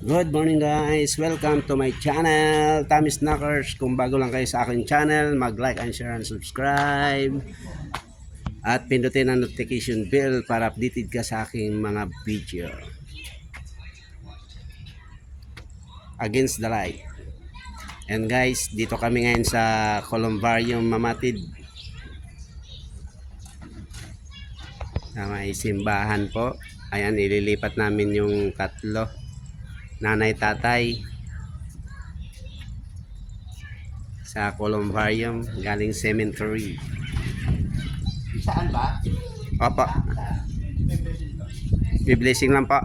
Good morning guys! Welcome to my channel, Tommy Snackers. Kung bago lang kayo sa aking channel, mag-like and share and subscribe. At pindutin ang notification bell para updated ka sa aking mga video. Against the light. And guys, dito kami ngayon sa Columbarium Mamatid. Na may simbahan po. Ayan, ililipat namin yung tatlo. Nanay, tatay. Sa Columbarium, galing cemetery. Saan ba? Opo. Be-blessing lang po.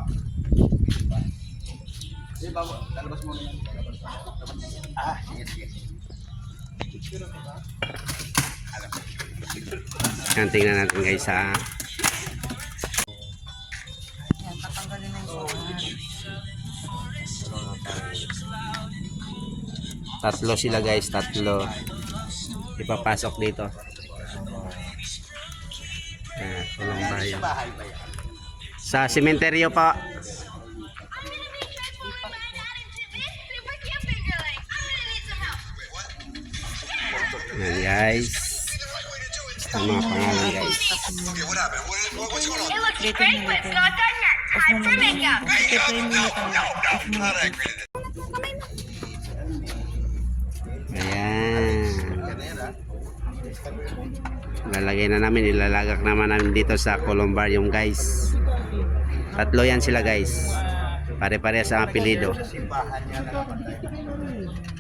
Di ba, lalabas mo na yan. Sige, sige. Yan, tingnan natin guys ha. Yan, tatanggalin na yung Tatlo sila guys, tatlo. Ipapasok dito. Yan, walang bayan. Bahay ba yan? Sa sementeryo po. Yan guys. Ang mga pangalan guys. It looks great, but it's not done yet. Time for makeup. Ayan. Lalagay na namin, ilalagak naman namin dito sa Columbarium guys. Tatlo yan sila guys. Pare-pare sa apelido. Simbahan niya na naman tayo.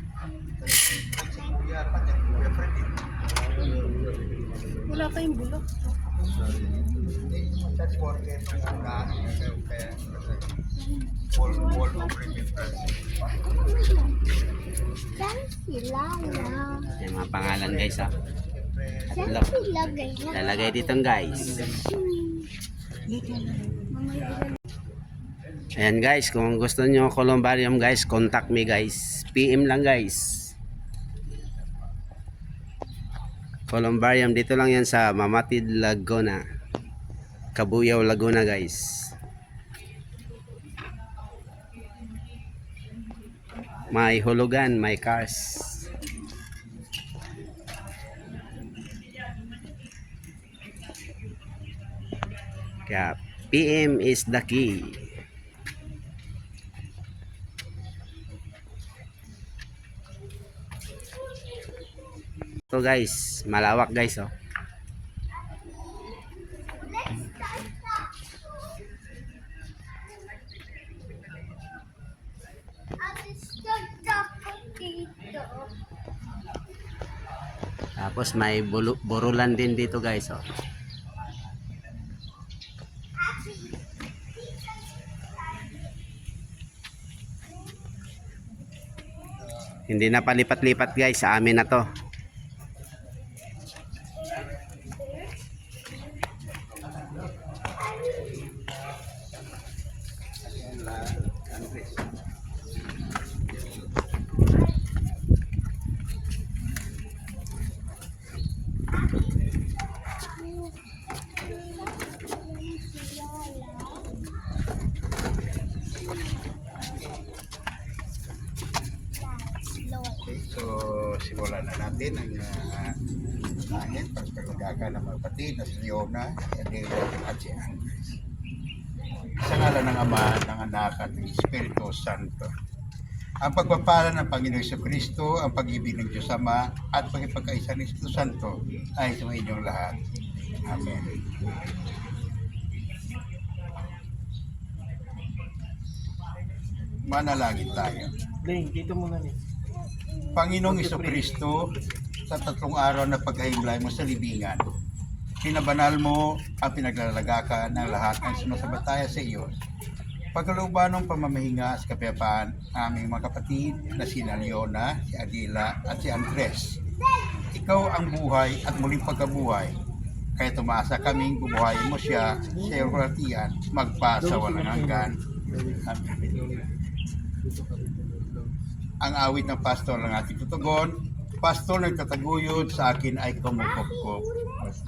wala pa yung bulok. That's working ang daan. Wall of remembrance. Saan sila na? Yung mga pangalan guys ha. Saan Tatlo. sila ganyan? Lalagay dito guys. Ayan guys, kung gusto nyo Columbarium guys, contact me guys. PM lang guys. Columbarium, dito lang yan sa Mamatid, Laguna. Cabuyao, Laguna guys. May hulugan, may cars. Kaya PM is the key. So guys, malawak guys oh. Ate, stop ako dito. Tapos may burulan din dito guys oh. Hindi na palipat-lipat guys, sa amin na to. So, simulan na natin ang langit pagpagagakan ng mga kapatid na si Leona, si Adelo at si Andres. Sa ngalan ng Ama, ng Anak at ng Espiritu Santo. Ang pagpapala ng Panginoon Jesucristo, ang pag-ibig ng Diyos Ama at pagkipagkaisa ng Espiritu Santo ay sa inyong lahat. Amen. Manalangin tayo. Ling, dito muna ni. Panginoong Jesucristo, sa tatlong araw na paghahimlay mo sa libingan, pinabanal mo ang pinaglalagakan ng lahat ng sumasabataya sa iyo. Pagkalooban ng pamamahinga sa kapayapaan aming mga kapatid na si Leona, si Adela at si Andres. Ikaw ang buhay at muling pagkabuhay. Kaya tumaasa kaming bubuhayin mo siya sa iyong kalatian, magpasa walang hanggan. Amen. Ang awit ng pastor ng ating tutugon, pastor nagtataguyod sa akin ay kumukupkup.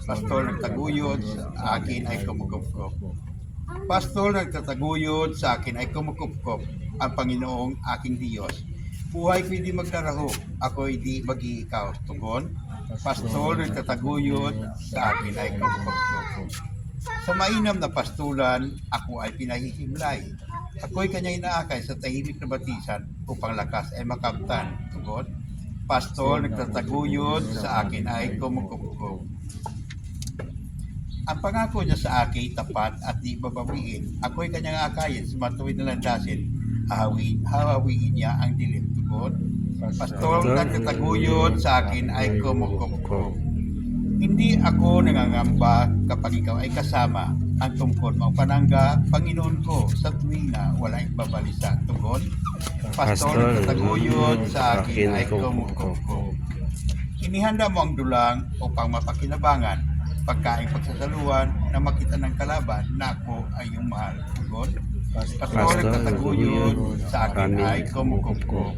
Pastor nagtaguyod sa akin ay kumukupkup. Pastor nagtataguyod sa akin ay kumukupkup. ang Panginoong aking Diyos. Buhay ko hindi magdaraho, ako hindi mag-iikaw. Tugon, pastol nagtataguyod, sa akin ay kapagpagpag. Sa mainam na pastulan, ako ay pinahihimlay. Ako'y kanyang inaakay sa tahimik na batisan upang lakas ay makabtan. Tugon, pastol nagtataguyod, sa akin ay kumukupkup. Ang pangako niya sa akin tapat at di babawiin. Ako'y kanyang akayin sa matuwid na landasin. Hahawiin niya ang dilim. Tugon, pastol nagtataguyod, sa akin ay kumukupkup. Hindi ako nangangamba kapag ikaw ay kasama. Ang tungkol mo panangga, Panginoon ko, sa tuwing na walang babalisa. Tugon, pastol nagtataguyod, sa akin ay kumukupkup. Inihanda mo ang dulang upang mapakinabangan, pagkaing pagsasaluhan na makita ng kalaban na ako ay iyong mahal. Tugon, pastol nagtataguyod, sa akin ay kumukupkup.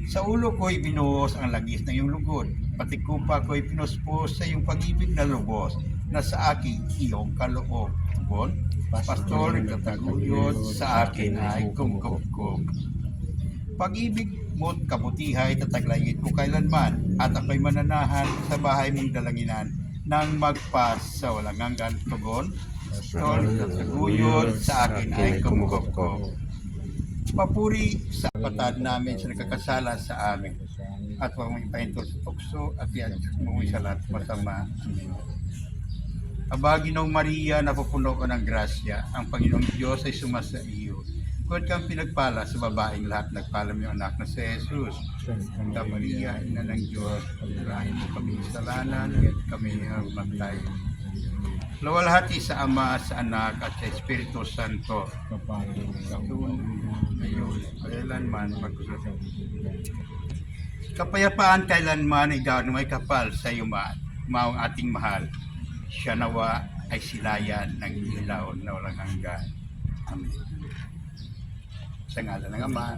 Sa ulo ko'y binuhos ang langis ng iyong lugod, pati kupa ko'y pinuspos sa iyong pag-ibig na lubos, na sa akin iyong kaloob. Tugon, pastol nagtataguyod, sa akin ay kumukupkup. Pag-ibig mo't kabutihay tataglayin ko kailanman, at ako'y mananahan sa bahay mong dalanginan, nang magpas sa walang hanggan. Tugon, pastol nagtataguyod, sa akin ay kumukupkup. Papuri sa patad namin sa nagkakasala sa amin, at huwag mong ipahinto sa tukso at iadyak mo sa lahat masama. Aba, Ginoong Maria, napupuno ko ng grasya, ang Panginoong Diyos ay sumasa iyo. Kung kang pinagpala sa babaeng lahat, nagpala mo yung anak na si Jesus. Santa Maria, Ina ng Diyos, pagdalahin mo kami sa kasalanan, at kami mamatay. Luwalhati sa Ama, sa Anak, at sa Espiritu Santo. Ngayon, kailanman, magkusasabi. Kapayapaan kailanman, ikaw na may kapal sa iyo, maong ating mahal. Siya nawa ay silayan ng ilaw na walang hanggan. Amen. Sa ngalan ng Ama.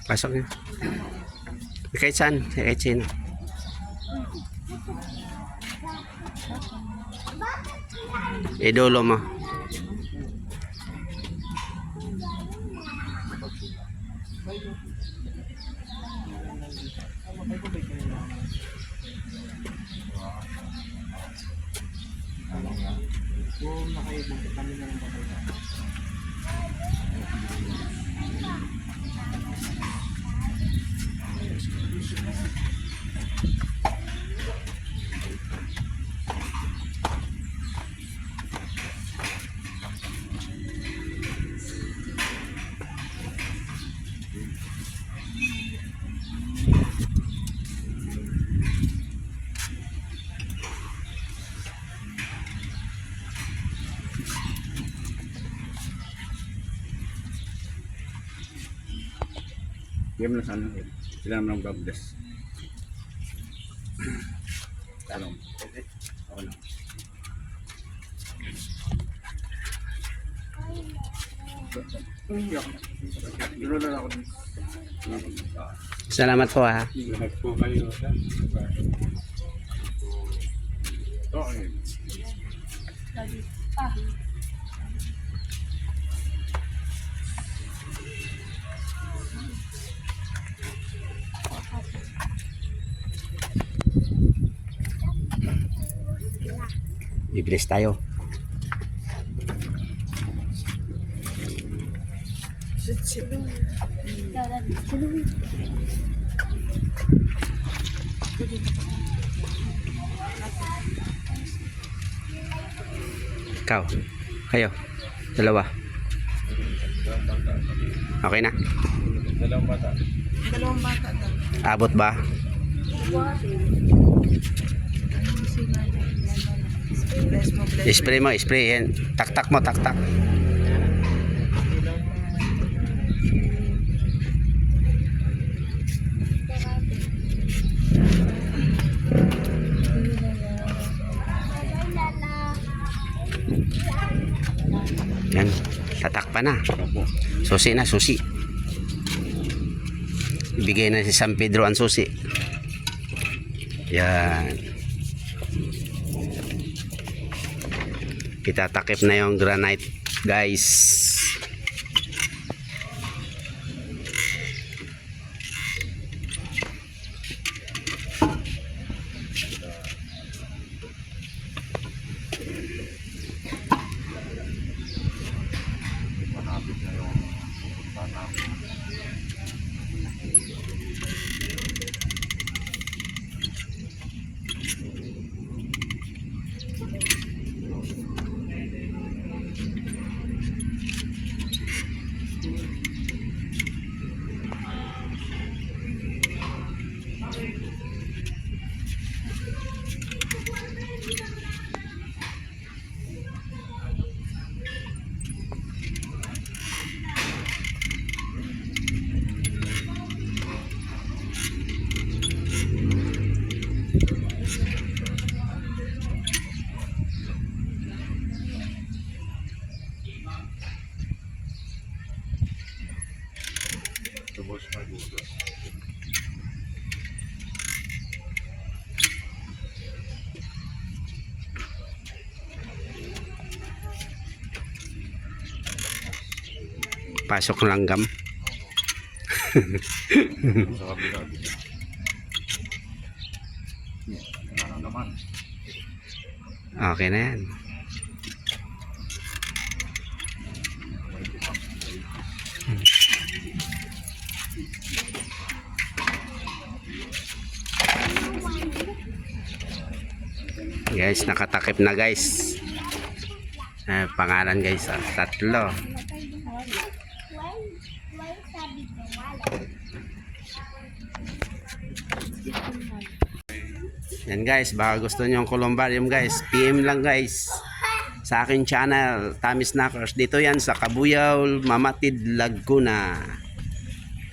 Pasok na. Kahit saan? Kahit sino. Idolo mo. Diyan mo na sana. Sila naman ang God-bless. Tanong. Ako na. Salamat po ha. Lahat po kayo. Okay. Bibilis tayo. Ikaw. Kayo. Dalawa. Okay na? Dalawang bata. Dalawang bata daw. Abot ba? Bless mo, bless. Spray mo, spray. Yan. Tak-tak mo, tak-tak. Yan, tatakpan na. Opo. Susi na, susi. Ibigay na si San Pedro ang susi. Yan. Kita takip na yung granite, guys. Pasok langgam. Sa kabila. Ano naman? Okay na yan. Guys, nakatakip na guys. Pangalan guys, 3. Why sabi ko wala? Yan guys, baka gusto nyo yung columbarium guys, PM lang guys sa aking channel, Tamis Knockers. Dito yan sa Cabuyao, Mamatid, Laguna.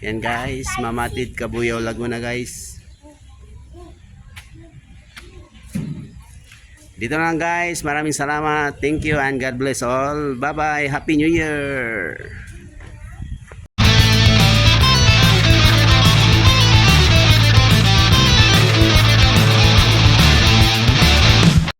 Yan guys, Mamatid, Cabuyao, Laguna guys. Dito na lang guys, maraming salamat. Thank you and God bless all. Bye bye, Happy New Year.